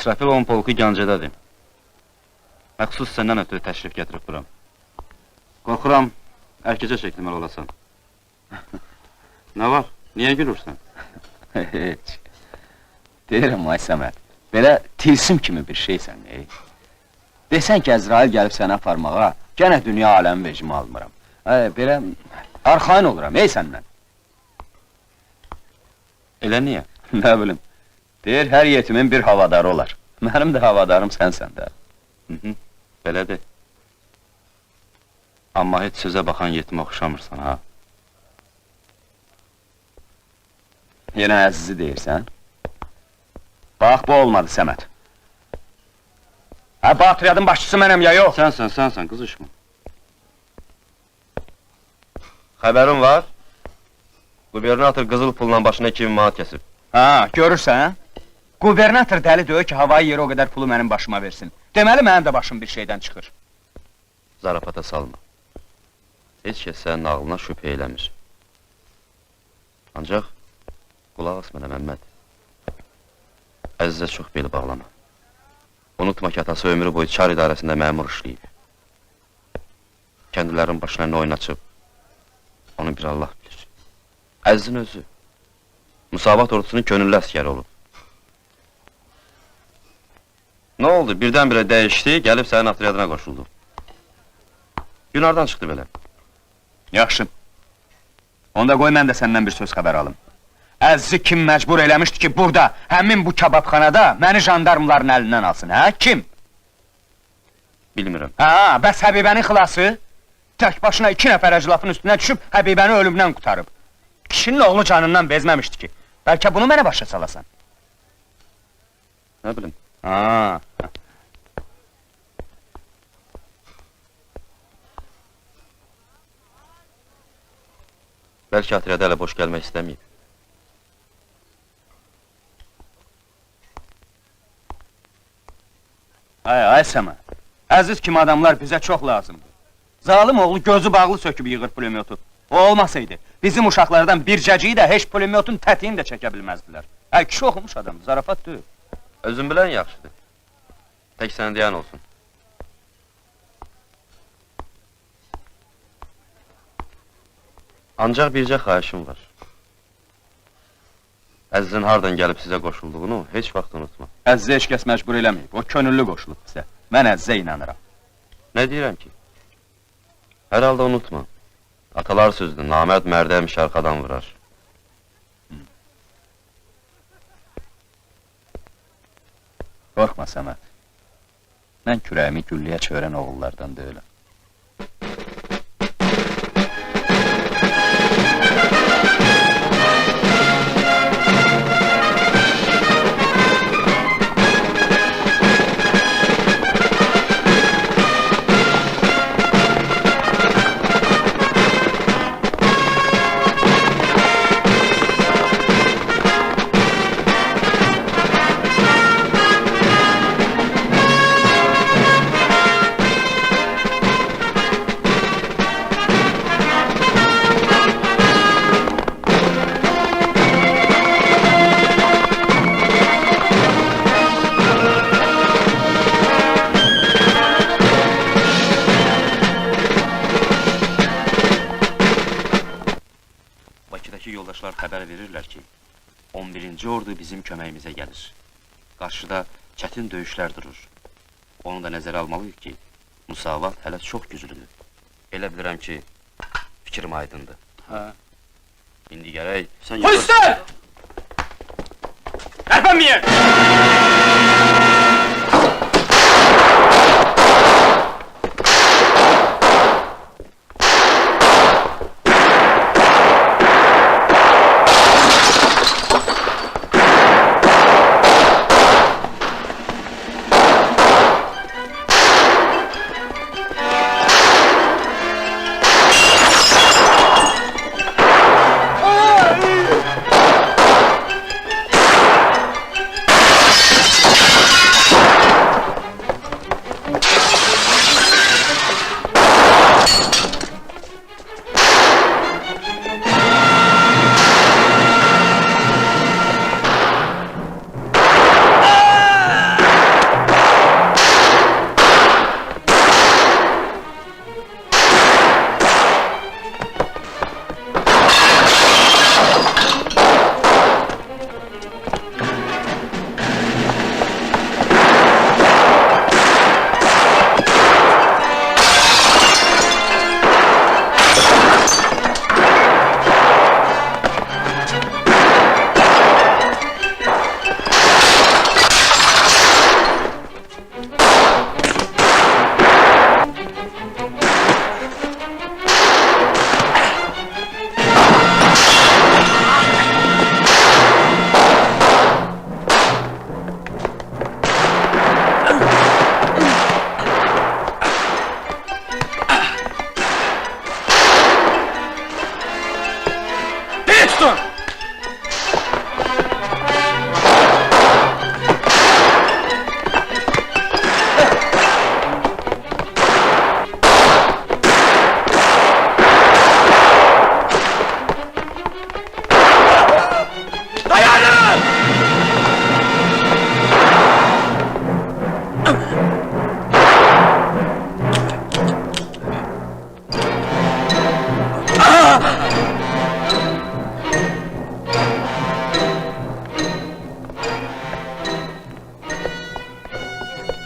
İsrafilovun polku Gəncədədir. Məxsus səndən ötürü təşrif gətirib buram. Qorxuram, ərkəcə çəkilməli olasan. Nə var? Niyə gülürsən? Heç. Deyirəm, ay Səməd, belə tilsim kimi bir şeysən, Desən ki, Əzrail gəlib səni aparmağa, gənə dünya aləmi vecimi almıram. Belə, arxain oluram, səndən. Elə niyə? Nə bilim, deyir, hər yetimin bir havadarı olar. Mənim də havadarım sənsən də. Belədir. Amma heç sözə baxan yetimə oxşamırsan, ha? Yenə əzizi deyirsən? Bax, bu olmadı, Səməd. Batriyadın başçısı mənəm, ya yox? Sənsən, qızışma. Xəbərin var? Gubernator qızıl pulla başına 2000 manat kəsib. Görürsən? Gubernator dəli deyir ki, havayı yeri o qədər pulu mənim başıma versin. Deməli, mənim də başım bir şeydən çıxır. Zarafata salma. Heç kəs sənin ağlına şübhə eləmir. Ancaq, qulaq as mənə, Məmməd. Əzizə çox beli bağlama. Unutma ki, atası ömrü boyu çar idarəsində məmur işləyib. Kəndilərin başına nə oynaçıb, onu bir Allah bilir. Əzizin özü, Musavat ordusunun könüllü əskəri olub. Nə oldu, birdən-birə dəyişdi, gəlib sənin atriyadına qoşuldu. Gün hardan çıxdı belə? Yaxşı. Onda qoy mən də səndən bir söz xəbər alım. Əzizi kim məcbur eləmişdi ki, burada, həmin bu kababxanada məni jandarmların əlindən alsın, Kim? Bilmirəm. Bəs Həbibənin xilası? Tək başına 2 nəfər əclafın üstünə düşüb, Həbibəni ölümdən qutarıb. Kişinin oğlu canından bezməmişdi ki, bəlkə bunu mənə başa salasan. Nə bilim. Bəlkə atriyada hələ boş gəlmək istəməyib. Ay Səmə, əziz kimi adamlar bizə çox lazımdır. Zalim oğlu gözü bağlı söküb yığır pulemyotu. O olmasaydı, bizim uşaqlardan bircəciyi də heç pulemyotun tətiyini də çəkə bilməzdilər. Kişi oxumuş adamdır, zarafat deyil. Özün bilən yaxşıdır. Tək sənə deyən olsun. Ancaq bircə xahişim var. Əzizin hardan gəlib sizə qoşulduğunu heç vaxt unutma. Əzizə heç kəs məcbur eləməyib, o könüllü qoşulub bizə. Mən Əzizə inanıram. Nə deyirəm ki? Hər halda unutma. Atalar sözdür, namərd mərdə həmişə arxadan vurar. Qorxma Səməd. Mən kürəyimi güllüyə çevirən oğullardan deyiləm. Yoldaşlar xəbər verirlər ki, 11-ci ordu bizim köməyimizə gəlir. Qarşıda çətin döyüşlər durur. Onu da nəzərə almalıyıq ki, Musavat hələ çox güclüdür. Elə bilirəm ki, fikrim aydındır. İndi gərək... Polislər! Tərpənməyin!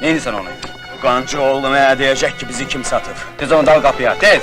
Neyinsən onu? Qancı oğluna diyecek ki bizi kim satıb. Tez onu dal kapıya, tez!